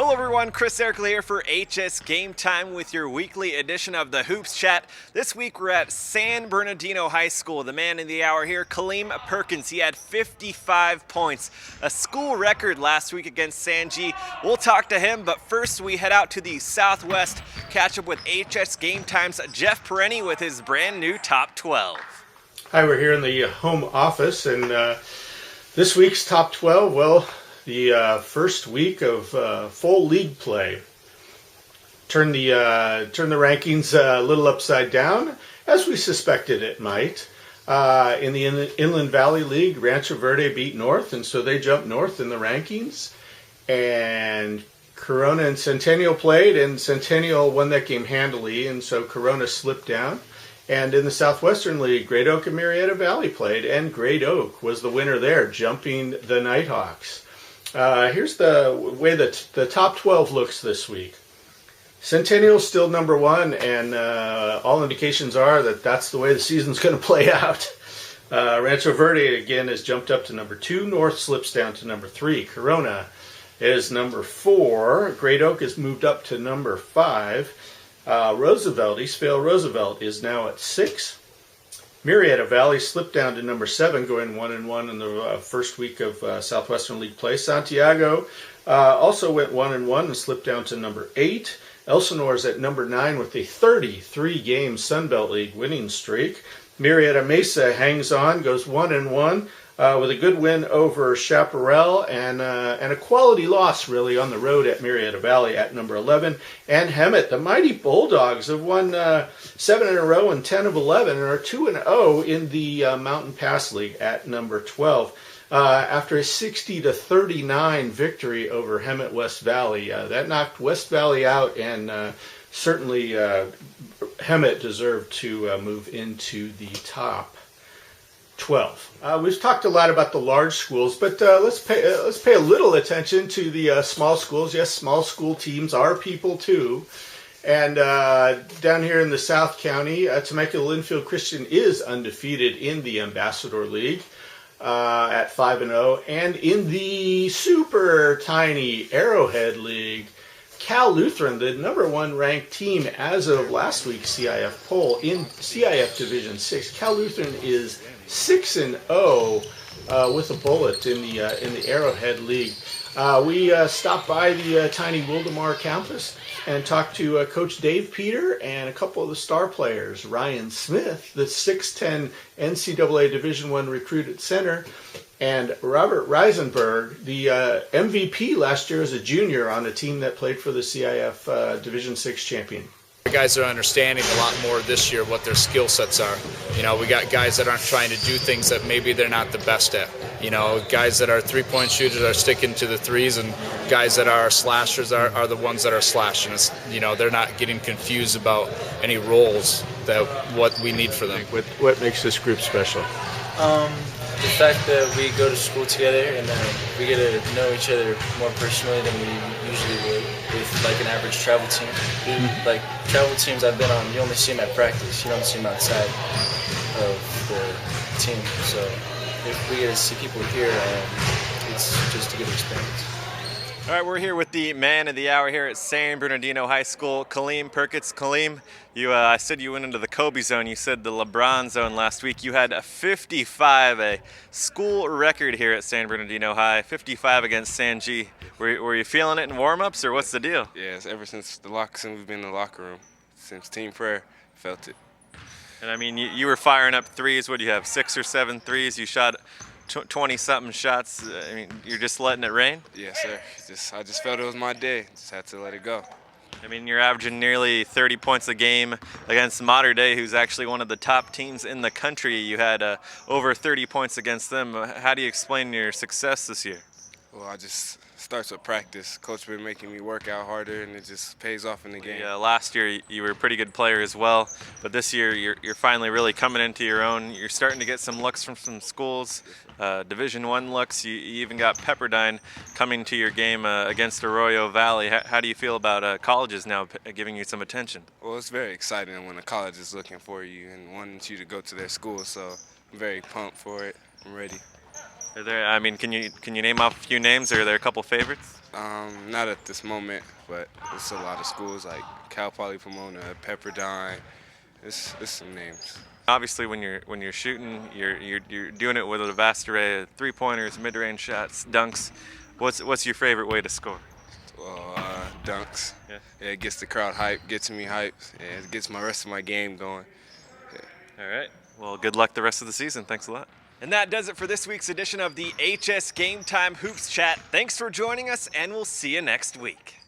Hello everyone, Chris Ercoli here for HS Game Time with your weekly edition of the Hoops Chat. This week we're at San Bernardino High School. The man of the hour here, Khleem Perkins. He had 55 points, a school record last week against San G. We'll talk to him, but first we head out to the Southwest, catch up with HS Game Time's Jeff Parenti with his brand new Top 12. Hi, we're here in the home office, and this week's Top 12, well, the first week of full league play. Turn the rankings a little upside down, as we suspected it might. In the Inland Valley League, Rancho Verde beat North, and so they jumped north in the rankings. And Corona and Centennial played, and Centennial won that game handily, and so Corona slipped down. And in the Southwestern League, Great Oak and Marietta Valley played, and Great Oak was the winner there, jumping the Nighthawks. Here's the way that the top 12 looks this week. Centennial's still number one, and all indications are that that's the way the season's going to play out. Rancho Verde, again, has jumped up to number 2. North slips down to number 3. Corona is number 4. Great Oak has moved up to number 5. Roosevelt, Eastvale Roosevelt, is now at 6. Marietta Valley slipped down to number 7, going 1-1 in the first week of Southwestern League play. Santiago also went 1-1 and slipped down to number 8. Elsinore is at number 9 with a 33-game Sunbelt League winning streak. Marietta Mesa hangs on, goes 1-1 with a good win over Chaparral and a quality loss really on the road at Marietta Valley at number 11. And Hemet, the mighty Bulldogs, have won 7 in a row and 10 of 11 and are 2-0 in the Mountain Pass League at number 12. After a 60-39 victory over Hemet West Valley, that knocked West Valley out, and certainly Hemet deserved to move into the top 12. We've talked a lot about the large schools, but let's pay a little attention to the small schools. Yes, small school teams are people too. And down here in the South County, Temecula-Linfield Christian is undefeated in the Ambassador League at 5-0, and in the super tiny Arrowhead League, Cal Lutheran, the number 1 ranked team as of last week's CIF poll in CIF Division 6. Cal Lutheran is 6-0 with a bullet in the Arrowhead League. We stopped by the tiny Wildemar campus and talked to Coach Dave Peter and a couple of the star players. Ryan Smith, the 6'10 NCAA Division I recruit at center, and Robert Reisenberg, the MVP last year as a junior on a team that played for the CIF Division VI champion. The guys are understanding a lot more this year what their skill sets are. You know, we got guys that aren't trying to do things that maybe they're not the best at. You know, guys that are three-point shooters are sticking to the threes, and guys that are slashers are the ones that are slashing. It's, you know, they're not getting confused about any roles that what we need for them. What makes this group special? The fact that we go to school together and we get to know each other more personally than we usually would with like an average travel team. Like travel teams I've been on, you only see them at practice. You don't see them outside of the team. So if we get to see people here, it's just a good experience. All right, we're here with the man of the hour here at San Bernardino High School, Khleem Perkins. Khleem, I said you went into the Kobe zone. You said the LeBron zone last week. You had a 55, a school record here at San Bernardino High, 55 against San G. Were you feeling it in warm-ups, or what's the deal? Yes, ever since we've been in the locker room, since team prayer, felt it. And I mean, you were firing up threes. What do you have, 6 or 7 threes? You shot 20-something shots. I mean, you're just letting it rain? Yes, sir. I just felt it was my day. Just had to let it go. I mean, you're averaging nearly 30 points a game against Mater Dei, who's actually one of the top teams in the country. You had over 30 points against them. How do you explain your success this year? Well, I just starts with practice. Coach been making me work out harder, and it just pays off in the game. Yeah, last year you were a pretty good player as well, but this year you're finally really coming into your own. You're starting to get some looks from some schools, Division I looks. You even got Pepperdine coming to your game against Arroyo Valley. How do you feel about colleges now giving you some attention? Well, it's very exciting when a college is looking for you and wanting you to go to their school, so I'm very pumped for it. I'm ready. Are there? I mean, can you name off a few names? Or are there a couple favorites? Not at this moment, but it's a lot of schools like Cal Pomona, Pepperdine. It's some names. Obviously, when you're shooting, you're doing it with a vast array of three-pointers, mid-range shots, dunks. What's your favorite way to score? Well, dunks. Yeah. Yeah, it gets the crowd hyped, gets me hyped, and it gets my rest of my game going. Yeah. All right. Well, good luck the rest of the season. Thanks a lot. And that does it for this week's edition of the HS Game Time Hoops Chat. Thanks for joining us, and we'll see you next week.